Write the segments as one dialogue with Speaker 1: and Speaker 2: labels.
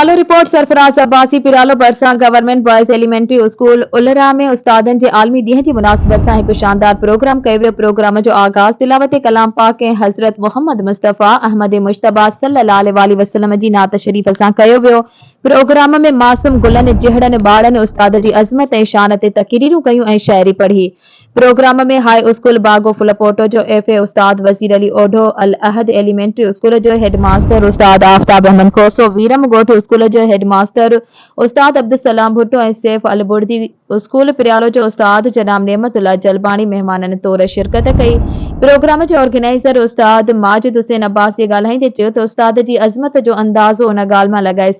Speaker 1: पिरालो report Sarfaraz Abbasi पिरालो बरसा government boys elementary school उलरा में उस्तादन के आलमी ॾींहं की मुनासिबत से एक शानदार प्रोग्राम कयो वियो। प्रोग्राम जो आगाज़ तिलावत कलाम पाक ऐं हज़रत मोहम्मद मुस्तफ़ा अहमद मुश्तबा सल्लल्लाहु अलैहि वसल्लम जी नात शरीफ़ सां कयो वियो। प्रोग्राम में मासूम गुलन जिहड़न ॿारनि उस्ताद जी अज़मत ऐं शान ते तक़रीरूं कयूं ऐं शाइरी पढ़ी। प्रोग्राम में हाई स्कूल बागो फुलपोटो जो एफ.ए. उस्ताद वज़ीर अली ओढो, अल अहद एलिमेंट्री स्कूल जो हेडमास्टर उस्ताद आफ्ताब अहमद खोसो, वीरम गोठ स्कूल जो हेडमास्टर उस्ताद अब्दुल सलाम भुट्टो ऐं सैफ अल बुर्दी स्कूल पिरालो जो उस्ताद जनाब नेमतुल्लाह जलबाणी मेहमाननि तौर शिरकत कई। प्रोग्राम जो ऑर्गेनाइज़र उस्ताद माजिद हुसैन अब्बासी ॻाल्हाईंदे चयो त उस्ताद जी अज़मत जो अंदाज़ो उन ॻाल्हि मां लॻाए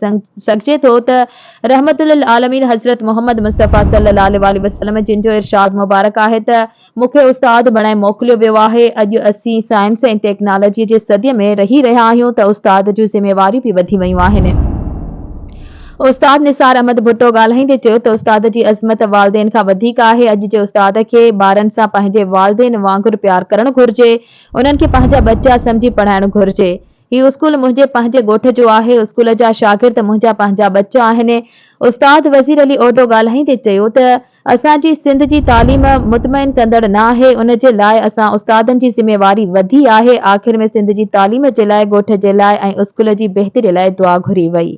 Speaker 1: सघिजे थो त रहमतुल आलमीन हज़रत मोहम्मद मुस्तफ़ा सल्लल्लाहु अलैहि वसल्लम जिन जो इरशाद मुबारक आहे त मूंखे उस्ताद बणाए मोकिलियो वियो आहे। अॼु असीं साइंस ऐं टेक्नोलॉजीअ जे सदीअ में रही रहिया आहियूं त उस्ताद जूं ज़िमेवारियूं बि वधी वयूं आहिनि। उस्ताद निसार अहमद भुट्टो ॻाल्हाईंदे चयो त उस्ताद जी अज़मत वालिदेन खां वधीक आहे। अॼु जे उस्ताद खे ॿारनि सां पंहिंजे वालिदेन वांगुरु प्यार करणु घुरिजे, उन्हनि खे पंहिंजा बच्चा सम्झी पढ़ाइणु घुरिजे। हीउ स्कूल मुंहिंजे पंहिंजे ॻोठ जो आहे। स्कूल जा शागिर्द मुंहिंजा पंहिंजा बच्चा आहिनि। उस्ताद वज़ीर अली ओढो ॻाल्हाईंदे चयो त असांजी सिंध जी तालीम मुतमइन कंदड़ न आहे, उन जे लाइ असां उस्तादनि जी ज़िमेवारी वधी आहे। आख़िर में सिंध जी तालीम जे लाइ, ॻोठ जे लाइ ऐं स्कूल जी बहितरीअ लाइ दुआ घुरी वई।